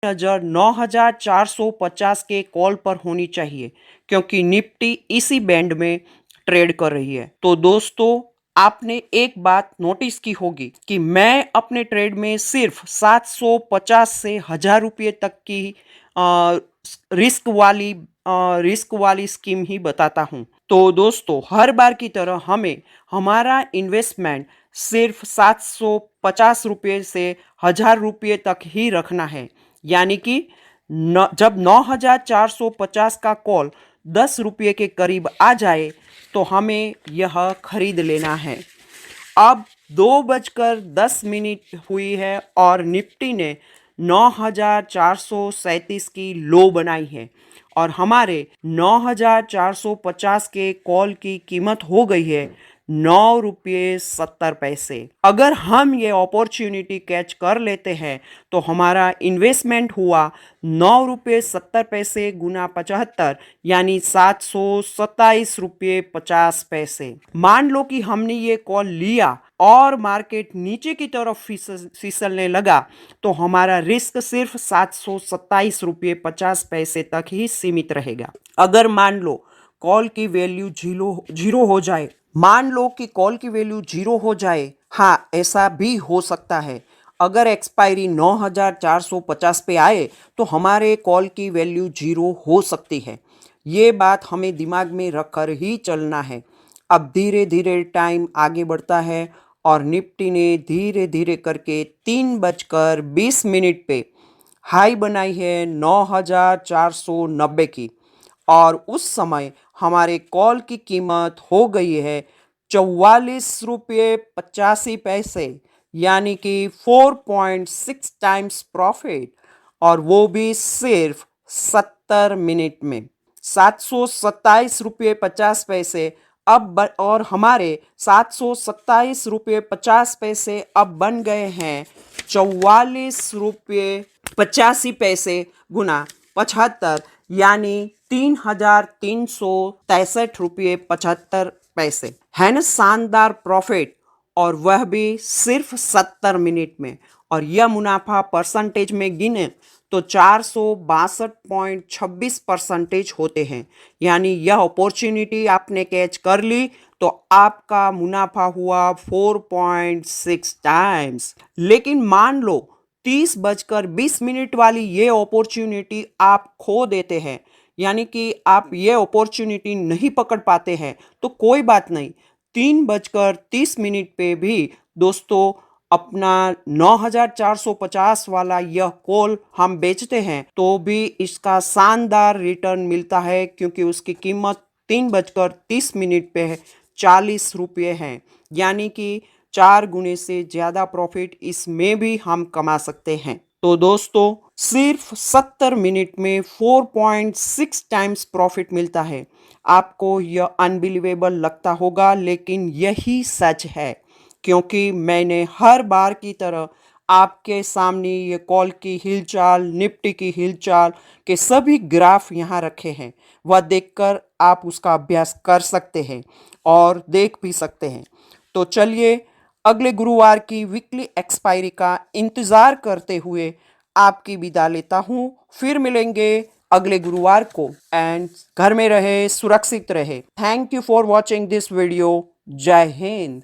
नज़र 9450 के कॉल पर होनी चाहिए क्योंकि निफ्टी इसी बैंड में ट्रेड कर रही है। तो दोस्तों, आपने एक बात नोटिस की होगी कि मैं अपने ट्रेड में सिर्फ 750 से 1000 रुपये तक की अ, रिस्क वाली रिस्क वाली स्कीम ही बताता हूँ। तो दोस्तों, हर बार की तरह हमें हमारा इन्वेस्टमेंट सिर्फ 750 रुपये से 1000 रुपये तक ही रखना है। यानी कि जब 9450 का कॉल 10 रुपये के करीब आ जाए तो हमें यह खरीद लेना है। अब 2:10 हुई है और निफ्टी ने 9437 की लो बनाई है और हमारे 9450 के कॉल की कीमत हो गई है 9 रुपये 70 पैसे। अगर हम ये अपॉर्चुनिटी कैच कर लेते हैं तो हमारा इन्वेस्टमेंट हुआ 9 रुपये 70 पैसे गुना 75 यानी 727 रुपये 50 पैसे। मान लो कि हमने ये कॉल लिया और मार्केट नीचे की तरफ फिसलने लगा तो हमारा रिस्क सिर्फ 727 रुपये 50 पैसे तक ही सीमित रहेगा। अगर मान लो कॉल की वैल्यू जीरो हो जाए, मान लो कि कॉल की वैल्यू जीरो हो जाए, हाँ ऐसा भी हो सकता है। अगर एक्सपायरी 9450 पे आए तो हमारे कॉल की वैल्यू जीरो हो सकती है। ये बात हमें दिमाग में रख कर ही चलना है। अब धीरे धीरे टाइम आगे बढ़ता है और निफ्टी ने धीरे धीरे करके 3:20 पे हाई बनाई है 9490 की और उस समय हमारे कॉल की कीमत हो गई है 44 रुपये 85 पैसे यानी कि 4.6 टाइम्स प्रॉफिट और वो भी सिर्फ 70 मिनट में। 727 रुपये 50 पैसे और हमारे 727 रुपये 50 पैसे अब बन गए हैं 44 रुपये 85 पैसे गुना 75 यानी 3363 रुपये 75 पैसे। है ना शानदार प्रॉफिट, और वह भी सिर्फ 70 मिनट में। और यह मुनाफा परसेंटेज में गिने तो 462.26% होते हैं। यानी यह अपॉर्चुनिटी आपने कैच कर ली तो आपका मुनाफा हुआ 4.6 टाइम्स। लेकिन मान लो 30:20 वाली ये अपॉर्चुनिटी आप खो देते हैं, यानी कि आप ये अपॉर्चुनिटी नहीं पकड़ पाते हैं, तो कोई बात नहीं। 3:30 पे भी दोस्तों अपना 9450 वाला यह कॉल हम बेचते हैं तो भी इसका शानदार रिटर्न मिलता है क्योंकि उसकी कीमत 3:30 पे है 40 रुपये है। यानी कि 4 गुने से ज़्यादा प्रॉफिट इसमें भी हम कमा सकते हैं। तो दोस्तों, सिर्फ 70 मिनट में 4.6 टाइम्स प्रॉफिट मिलता है। आपको यह अनबिलीवेबल लगता होगा लेकिन यही सच है, क्योंकि मैंने हर बार की तरह आपके सामने ये कॉल की हिलचाल, निफ्टी की हिलचाल के सभी ग्राफ यहाँ रखे हैं। वह देखकर आप उसका अभ्यास कर सकते हैं और देख भी सकते हैं। तो चलिए, अगले गुरुवार की वीकली एक्सपायरी का इंतज़ार करते हुए आपकी विदा लेता हूँ। फिर मिलेंगे अगले गुरुवार को। एंड घर में रहे, सुरक्षित रहे। Thank you for watching this video. जय हिंद।